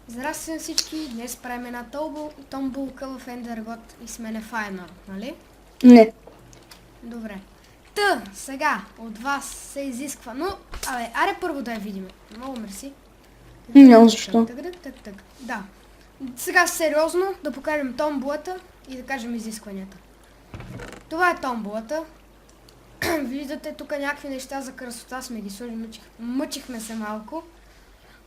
Здрасти на всички, днес правим една томбулка в Ендергот и сме на Файнор, нали? Не. Добре. Сега от вас се изисква, но, аре първо да я видим. Много мерси. Няма защо. Так. Да. Сега сериозно да покажем томбулата и да кажем изискванията. Това е томбулата. Виждате тук някакви неща за красота сме ги сложили, мъчихме се малко.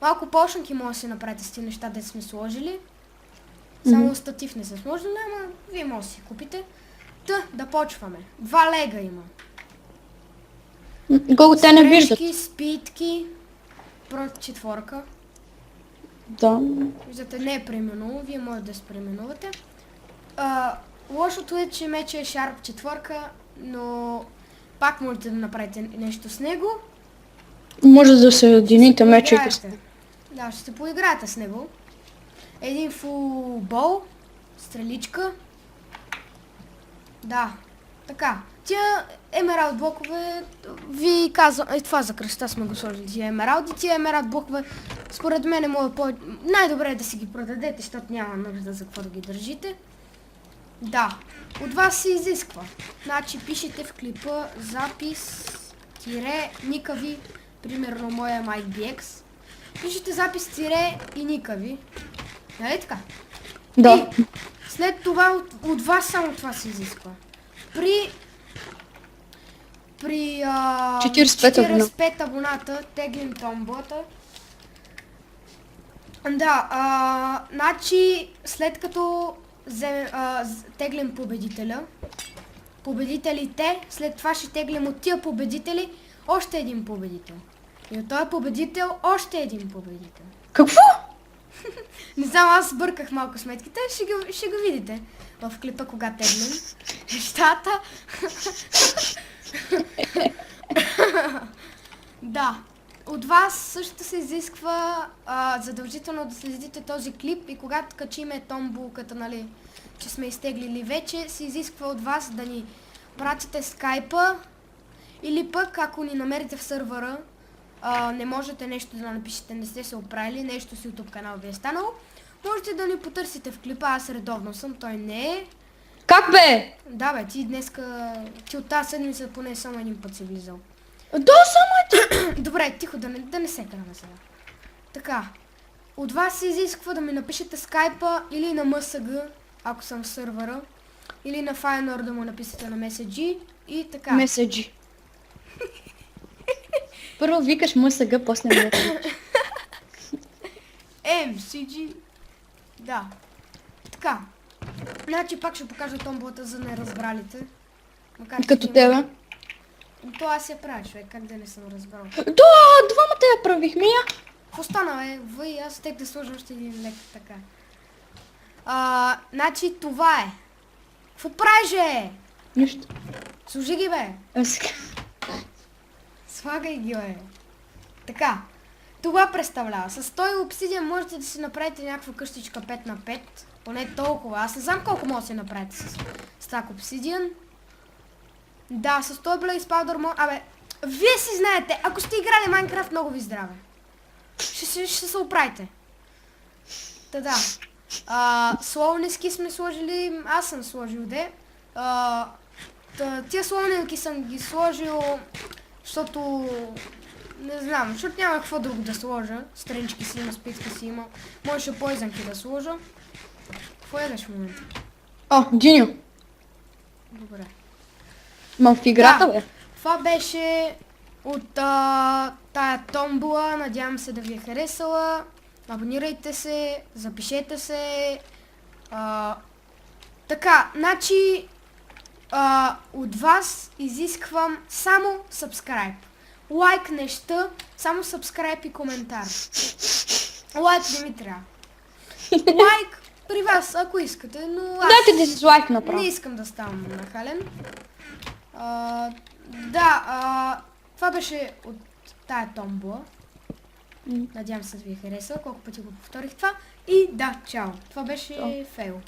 Малко по-шанки може да си направите с тези неща, де сме сложили. Само статив не са сложили, ама вие може да си купите. Да почваме. 2 лега има. Колко те не виждат. Спречки, спитки, прот четворка. Да. Виждате, не е преименувано, вие може да се преименувате. Лошото е, че мече е Sharp четворка, но пак можете да направите нещо с него. Може да се едините мечите. Да, ще се поиграете с него. Един фулбол, стреличка. Да, така. Тия емералд блокове, ви казвам, това за кръста сме го сложили, тия емералди. Тия емералд блокове, според мен най-добре е да си ги продадете, защото няма нужда за какво да ги държите. Да, от вас се изисква. Значи пишете в клипа запис, ника ви, примерно моя MikeBX. Пишете запис и ника ви. Нали така? Да. И след това от вас само това се изисква. При 45 абоната теглим томбата. Да, значи след като теглим победителите, след това ще теглим от тия победители още един победител. И от този победител още един победител. Какво? Не знам, аз бърках малко сметките, ще го видите в клипа, кога теглим нещата. Да, от вас също се изисква задължително да следите този клип и когато качиме томбулката, нали, че сме изтеглили вече, се изисква от вас да ни пратите скайпа или пък ако ни намерите в сървъра, не можете нещо да напишете, не сте се оправили, нещо с YouTube канал ви е станало, можете да ни потърсите в клипа, аз редовно съм, той не е. Как бе? Да бе, ти от тази седмица поне само един път си влизал. Да, само Добре, тихо, да не се караме сега. Така, от вас се изисква да ми напишете скайпа или на MSG, ако съм в сървъра, или на Fynor да му напишете на MSG и така. Меседжи. Първо викаш MSG, после меседжи. MCG. Да. Така. Значи пак ще покажа томбулата за неразбралите. Като тебе. То аз я правя, човек, как да не съм разбрал. Да, двамата я правихме я. Какво стана, бе? Аз тек да сложа още един лек, така. Значи това е. Какво правиш? Нищо. Служи ги, бе. Слагай ги, бе. Така. Това представлява. С този обсидиан можете да си направите някаква къщичка 5 на 5. Поне толкова. Аз не знам колко може да си направите с так обсидиан. Да, с този Blaze Powder може... вие си знаете, ако сте играли Майнкрафт, много ви здраве. Ще се оправите. Да. Слоунески сме сложили, аз съм сложил тия слоуненки съм ги сложил, защото... Не знам, защото няма какво друго да сложа. Стренчки си има, спитки си има. Можеше поизънки да сложа. Какво едеш в момента? Диньо. Добре. Ма в играта, бе. Това беше от тая томбула. Надявам се да ви е харесала. Абонирайте се, запишете се. Така, значи от вас изисквам само subscribe. Лайк неща, само subscribe и коментар. Лайк не ми трябва. Лайк при вас, ако искате, но аз Дайте дизлайк направо. не искам да ставам нахален. Това беше от тая томбула. Надявам се да ви е харесал, колко пъти го повторих това. И да, чао. Това беше фейл.